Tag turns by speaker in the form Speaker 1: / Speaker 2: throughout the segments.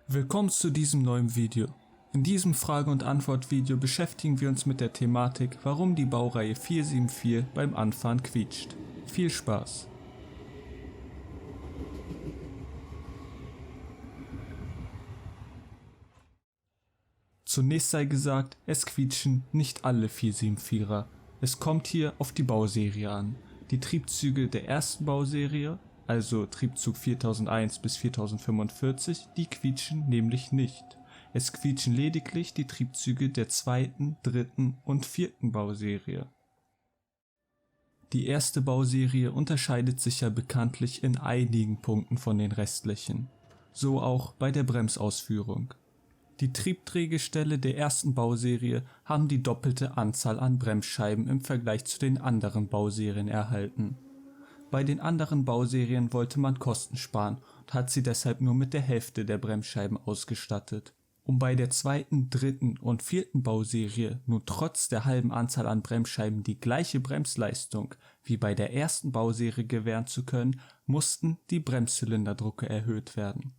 Speaker 1: Willkommen zu diesem neuen Video. In diesem Frage- und Antwort-Video beschäftigen wir uns mit der Thematik, warum die Baureihe 474 beim Anfahren quietscht. Viel Spaß! Zunächst sei gesagt, es quietschen nicht alle 474er. Es kommt hier auf die Bauserie an. Die Triebzüge der ersten Bauserie, also Triebzug 4001 bis 4045, die quietschen nämlich nicht. Es quietschen lediglich die Triebzüge der zweiten, dritten und vierten Bauserie. Die erste Bauserie unterscheidet sich ja bekanntlich in einigen Punkten von den restlichen. So auch bei der Bremsausführung. Die Triebdrehgestelle der ersten Bauserie haben die doppelte Anzahl an Bremsscheiben im Vergleich zu den anderen Bauserien erhalten. Bei den anderen Bauserien wollte man Kosten sparen und hat sie deshalb nur mit der Hälfte der Bremsscheiben ausgestattet. Um bei der zweiten, dritten und vierten Bauserie nun trotz der halben Anzahl an Bremsscheiben die gleiche Bremsleistung wie bei der ersten Bauserie gewähren zu können, mussten die Bremszylinderdrucke erhöht werden.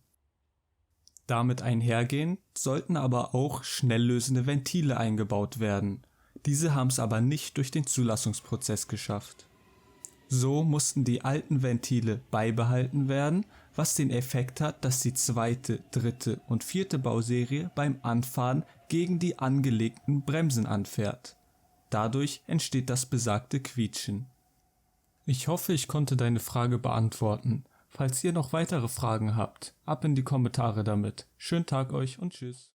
Speaker 1: Damit einhergehend sollten aber auch schnell lösende Ventile eingebaut werden. Diese haben es aber nicht durch den Zulassungsprozess geschafft. So mussten die alten Ventile beibehalten werden, was den Effekt hat, dass die zweite, dritte und vierte Bauserie beim Anfahren gegen die angelegten Bremsen anfährt. Dadurch entsteht das besagte Quietschen. Ich hoffe, ich konnte deine Frage beantworten. Falls ihr noch weitere Fragen habt, ab in die Kommentare damit. Schönen Tag euch und tschüss.